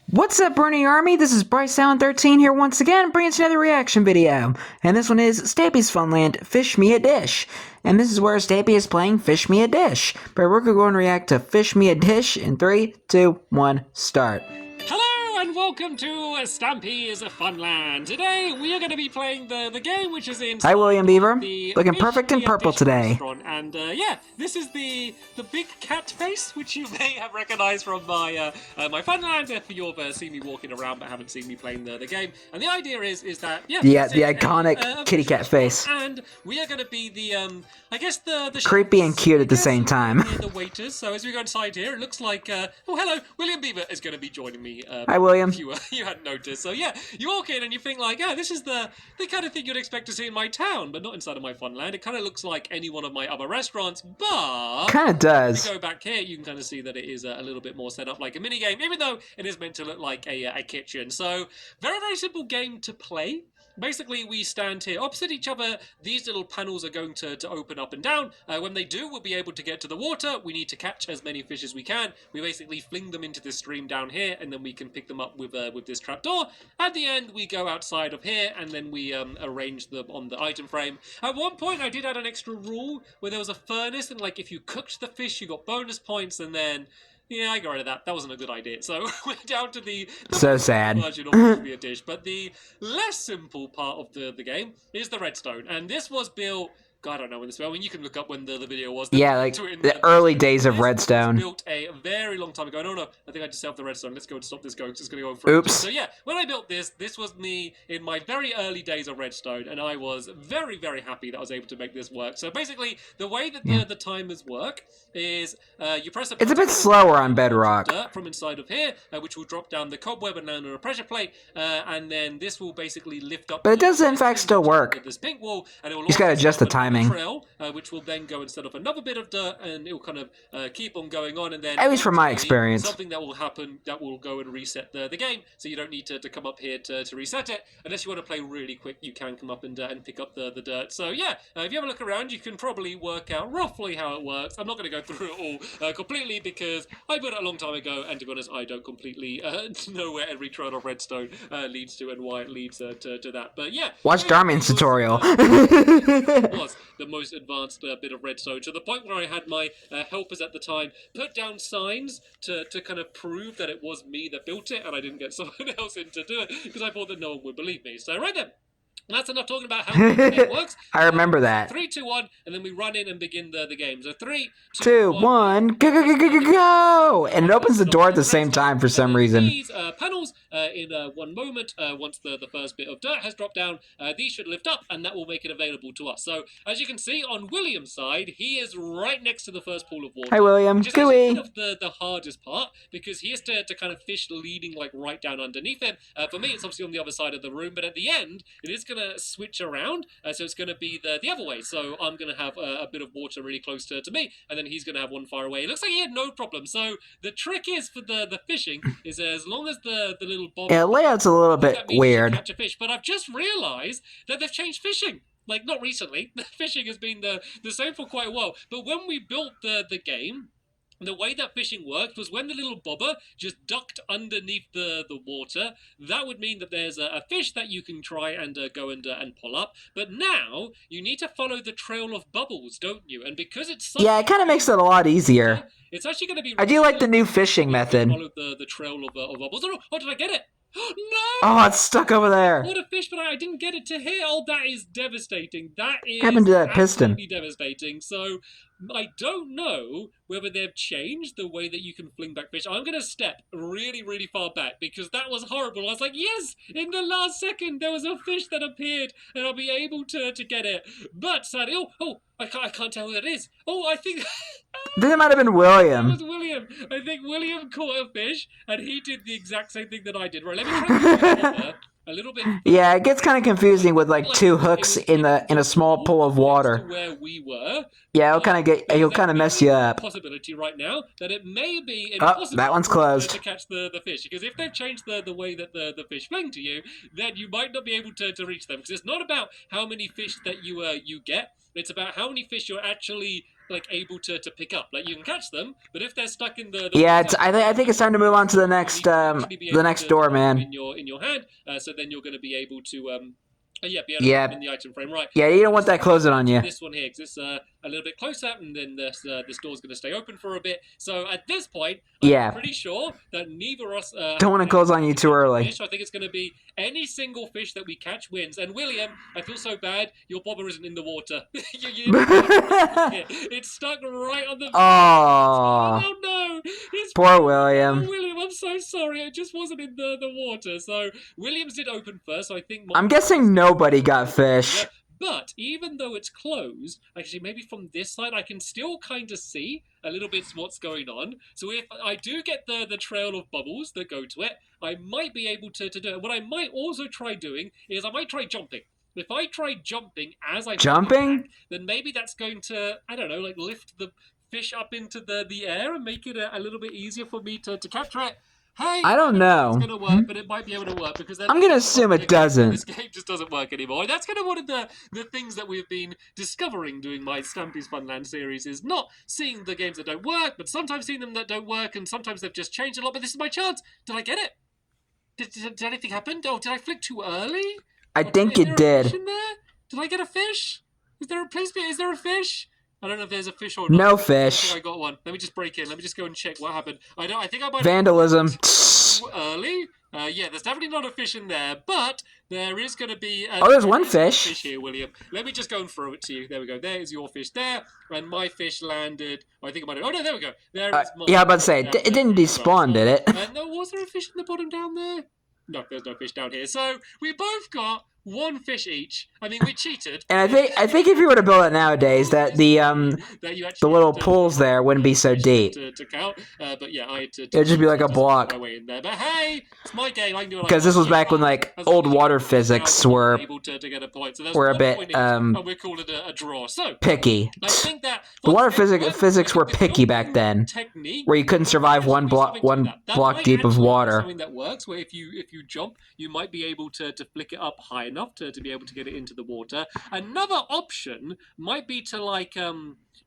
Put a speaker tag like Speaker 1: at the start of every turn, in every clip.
Speaker 1: What's up, Bernie Army? This is BryceAllen13 here once again, bringing us another reaction video. And this one is Stampy's Funland, Fish Me a Dish. And this is where Stampy is playing Fish Me a Dish. But we're going to react to Fish Me a Dish in 3, 2, 1, start.
Speaker 2: Hello and welcome to Stampy is a Funland. Today we are going to be playing the game which is in.
Speaker 1: Hi, William Beaver. Looking perfect in purple today.
Speaker 2: And yeah, this is the big cat face which you may have recognized from my my Funland if you've seen me walking around but haven't seen me playing the game. And the idea is that the
Speaker 1: iconic kitty cat face.
Speaker 2: And we are going to be the I guess the
Speaker 1: creepy and cute at the same time.
Speaker 2: The waiters. So as we go inside here, it looks like oh hello, William Beaver is going to be joining me.
Speaker 1: Hi, William.
Speaker 2: If you hadn't noticed. So yeah, you walk in and you think like, yeah, this is the kind of thing you'd expect to see in my town, but not inside of my Funland. It kind of looks like any one of my other restaurants, but
Speaker 1: kind of does.
Speaker 2: If you go back here, you can kind of see that it is a little bit more set up like a mini game, even though it is meant to look like a kitchen. So very, very simple game to play. Basically, we stand here opposite each other. These little panels are going to open up and down. When they do, we'll be able to get to the water. We need to catch as many fish as we can. We basically fling them into this stream down here, and then we can pick them up with this trapdoor. At the end, we go outside of here, and then we arrange them on the item frame. At one point, I did add an extra rule where there was a furnace, and like if you cooked the fish, you got bonus points, and then... yeah, I got rid of that. That wasn't a good idea. So we're down to the
Speaker 1: so sad
Speaker 2: version of be a dish. But the less simple part of the game is the redstone. And this was built... God, I don't know when this was. I mean, you can look up when the video was.
Speaker 1: Yeah, like the early days of redstone.
Speaker 2: This was built a very long time ago. No, I think I just set up the redstone. Let's go and stop this going. It's just going to go on for
Speaker 1: Oops.
Speaker 2: So yeah, when I built this was me in my very early days of redstone, and I was very, very happy that I was able to make this work. So basically, the way that the timers work is you press a...
Speaker 1: It's a bit slower on Bedrock.
Speaker 2: Dirt from inside of here, which will drop down the cobweb and land on a pressure plate, and then this will basically lift up...
Speaker 1: But it does in fact still work.
Speaker 2: This pink wall, and it will...
Speaker 1: You just gotta adjust the timing.
Speaker 2: Trail, which will then go and set up another bit of dirt, and it will kind of keep on going on, and then...
Speaker 1: At least from my experience.
Speaker 2: Something that will happen that will go and reset the game, so you don't need to come up here to reset it. Unless you want to play really quick, you can come up and pick up the dirt. So yeah, if you have a look around, you can probably work out roughly how it works. I'm not going to go through it all completely, because I built it a long time ago, and to be honest, I don't completely know where every trail of redstone leads to and why it leads to that. But yeah,
Speaker 1: watch Darmin's tutorial.
Speaker 2: Was the most advanced bit of redstone, to the point where I had my helpers at the time put down signs to kind of prove that it was me that built it, and I didn't get someone else in to do it because I thought that no one would believe me. So right then, that's enough talking about how it works.
Speaker 1: I remember that.
Speaker 2: 3, 2, 1, and then we run in and begin the game. So 3,
Speaker 1: 2, 1, go! And it opens the door at the same time for some reason.
Speaker 2: These panels, in one moment, once the first bit of dirt has dropped down, these should lift up, and that will make it available to us. So, as you can see, on William's side, he is right next to the first pool of water.
Speaker 1: Hi, William.
Speaker 2: Which is actually kind of the hardest part, because he has to kind of fish leading like right down underneath him. For me, it's obviously on the other side of the room, but at the end, it is going to switch around, so it's going to be the other way. So I'm going to have a bit of water really close to me, and then he's going to have one far away. It looks like he had no problem. So the trick is for the fishing is as long as the little bob...
Speaker 1: Yeah, layout's a little bit weird.
Speaker 2: Catch a fish, but I've just realised that they've changed fishing. Like, not recently. The fishing has been the same for quite a while. But when we built the game... the way that fishing worked was when the little bobber just ducked underneath the water, that would mean that there's a fish that you can try and go and pull up. But now, you need to follow the trail of bubbles, don't you? And because it's...
Speaker 1: yeah, it kind of makes it a lot easier.
Speaker 2: It's actually going to be...
Speaker 1: I do like the new fishing method.
Speaker 2: Follow the trail of bubbles. Oh, did I get it? No!
Speaker 1: Oh, it's stuck over there.
Speaker 2: What a fish, but I didn't get it to here. Oh, that is devastating. That is...
Speaker 1: happened to that piston?
Speaker 2: Devastating. So... I don't know whether they've changed the way that you can fling back fish. I'm going to step really, really far back because that was horrible. I was like, yes, in the last second there was a fish that appeared and I'll be able to get it. But sadly, I can't tell who that is. Oh, I think...
Speaker 1: This might have been William.
Speaker 2: It was William. I think William caught a fish and he did the exact same thing that I did. Right, let me try a little bit.
Speaker 1: Yeah, it gets kind of confusing with like two hooks in a small pool of water.
Speaker 2: Where we were.
Speaker 1: Yeah, it'll kind of mess you up.
Speaker 2: Possibility right now that it may be
Speaker 1: impossible that one's closed
Speaker 2: to catch the fish, because if they've changed the way that the fish fling to you, then you might not be able to reach them, because it's not about how many fish that you get. It's about how many fish you're actually like able to pick up. Like you can catch them, but if they're stuck in the
Speaker 1: Yeah,
Speaker 2: water,
Speaker 1: I think it's time to move on to the next door, man.
Speaker 2: in your hand. So then you're going to be able to yeah, be able to
Speaker 1: Yeah.
Speaker 2: put them in the item frame, right?
Speaker 1: Yeah, you don't want that closing on you.
Speaker 2: This one here, because it's a little bit closer, and then this door's going to stay open for a bit. So at this point, I'm pretty sure that neither of us
Speaker 1: don't want to close on you too early.
Speaker 2: Fish. I think it's going to be any single fish that we catch wins. And William, I feel so bad. Your bobber isn't in the water. It's stuck right on the. Oh no!
Speaker 1: Poor William.
Speaker 2: Oh, William, I'm so sorry. It just wasn't in the water. So Williams did open first. So I think.
Speaker 1: I'm guessing nobody got fish.
Speaker 2: But even though it's closed, actually maybe from this side I can still kind of see a little bit what's going on. So if I do get the trail of bubbles that go to it, I might be able to do it. What I might also try doing is I might try jumping. If I try jumping as I
Speaker 1: jumping,
Speaker 2: back, then maybe that's going to, I don't know, like lift the fish up into the air and make it a little bit easier for me to capture it. Hey,
Speaker 1: I don't know.
Speaker 2: It's going to work, but it might be able to work because
Speaker 1: I'm going to assume it doesn't.
Speaker 2: This game just doesn't work anymore. And that's kind of one of the things that we've been discovering doing my Stampy's Funland series is not seeing the games that don't work, but sometimes seeing them that don't work, and sometimes they've just changed a lot. But this is my chance. Did I get it? Did anything happen? Oh, did I flick too early?
Speaker 1: I think you did.
Speaker 2: Did I get a fish? Is there a placement? Is there a fish? I don't know if there's a fish or not.
Speaker 1: No fish.
Speaker 2: I think I got one. Let me just break in. Let me just go and check what happened. I think I might
Speaker 1: vandalism.
Speaker 2: Too early. Yeah, there's definitely not a fish in there, but there is going to be.
Speaker 1: There's one fish.
Speaker 2: Fish here, William. Let me just go and throw it to you. There we go. There is your fish there, and my fish landed. I think I might have. Oh no, there we go. There is.
Speaker 1: Yeah, I'm about to say it didn't despawn, did it?
Speaker 2: No, was there a fish in the bottom down there? No, there's no fish down here. So we both got one fish each. I mean, we cheated.
Speaker 1: And I think if you were to build it nowadays, that the little pools there wouldn't be so deep.
Speaker 2: To count, but yeah, I had to.
Speaker 1: It'd just be like a block.
Speaker 2: My way in there. But hey, it's my game. I can do it.
Speaker 1: Because this was back when like old water physics were
Speaker 2: able to get a point. So
Speaker 1: were a bit
Speaker 2: and we call it a draw. So
Speaker 1: picky.
Speaker 2: I think that
Speaker 1: the water physics were picky back then, where you couldn't survive one block deep of water.
Speaker 2: Something that works, where if you jump, you might be able to flick it up high enough to be able to get it into the water. Another option might be to like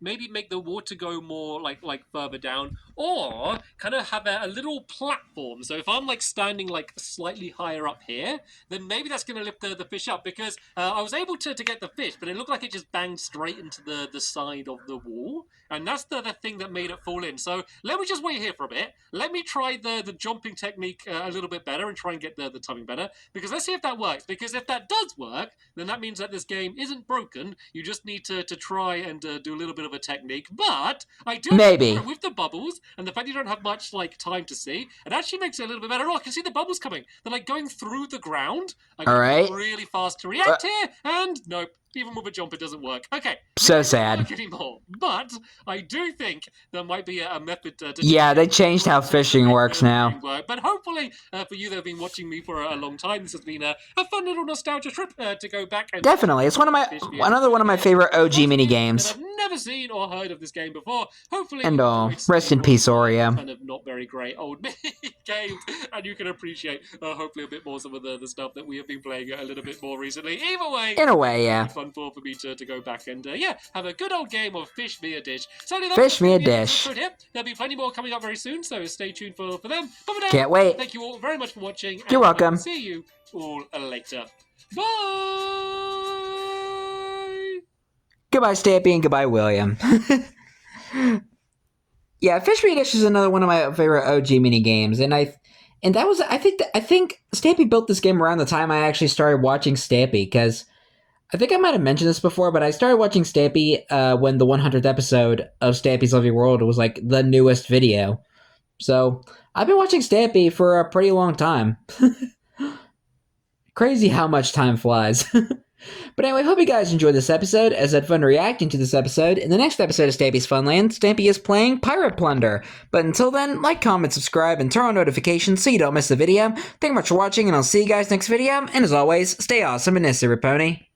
Speaker 2: maybe make the water go more like further down, or kind of have a little platform. So if I'm like standing like slightly higher up here, then maybe that's going to lift the fish up, because I was able to get the fish, but it looked like it just banged straight into the side of the wall, and that's the thing that made it fall in. So let me just wait here for a bit. Let me try the jumping technique a little bit better and try and get the timing better, because let's see if that works. Because if that does work, then that means that this game isn't broken. You just need to try and do a little bit of a technique. But I do
Speaker 1: maybe
Speaker 2: with the bubbles and the fact you don't have much like time to see, it actually makes it a little bit better. Oh, I can see the bubbles coming. They're like going through the ground.
Speaker 1: All right.
Speaker 2: Really fast to react here, and nope. Even with a jump, it doesn't work. Okay.
Speaker 1: So sad.
Speaker 2: Not anymore. But I do think there might be a method to
Speaker 1: yeah, they changed how fishing works now.
Speaker 2: But hopefully, for you that have been watching me for a long time, this has been a fun little nostalgia trip to go back and...
Speaker 1: Definitely. It's another one of my favorite OG mini games.
Speaker 2: I've never seen or heard of this game before. Hopefully...
Speaker 1: And rest in peace, Oreo.
Speaker 2: Kind of not very great old games, and you can appreciate, hopefully, a bit more some of the stuff that we have been playing a little bit more recently. Either way...
Speaker 1: In a way, yeah.
Speaker 2: Fun for me to go back and have a good old game of Fish Me a Dish. So
Speaker 1: Fish Me a Dish.
Speaker 2: There'll be plenty more coming up very soon, so stay tuned for them. But for now,
Speaker 1: can't wait.
Speaker 2: Thank you all very much for watching.
Speaker 1: You're welcome.
Speaker 2: See you all later. Bye.
Speaker 1: Goodbye, Stampy, and goodbye, William. Yeah, Fish Me a Dish is another one of my favorite OG mini games, and I think Stampy built this game around the time I actually started watching Stampy, because I think I might have mentioned this before, but I started watching Stampy when the 100th episode of Stampy's Lovely World was like the newest video. So I've been watching Stampy for a pretty long time. Crazy how much time flies. But anyway, hope you guys enjoyed this episode, as I had fun reacting to this episode. In the next episode of Stampy's Funland, Stampy is playing Pirate Plunder. But until then, like, comment, subscribe, and turn on notifications so you don't miss the video. Thank you much for watching, and I'll see you guys next video. And as always, stay awesome and Nissa Pony.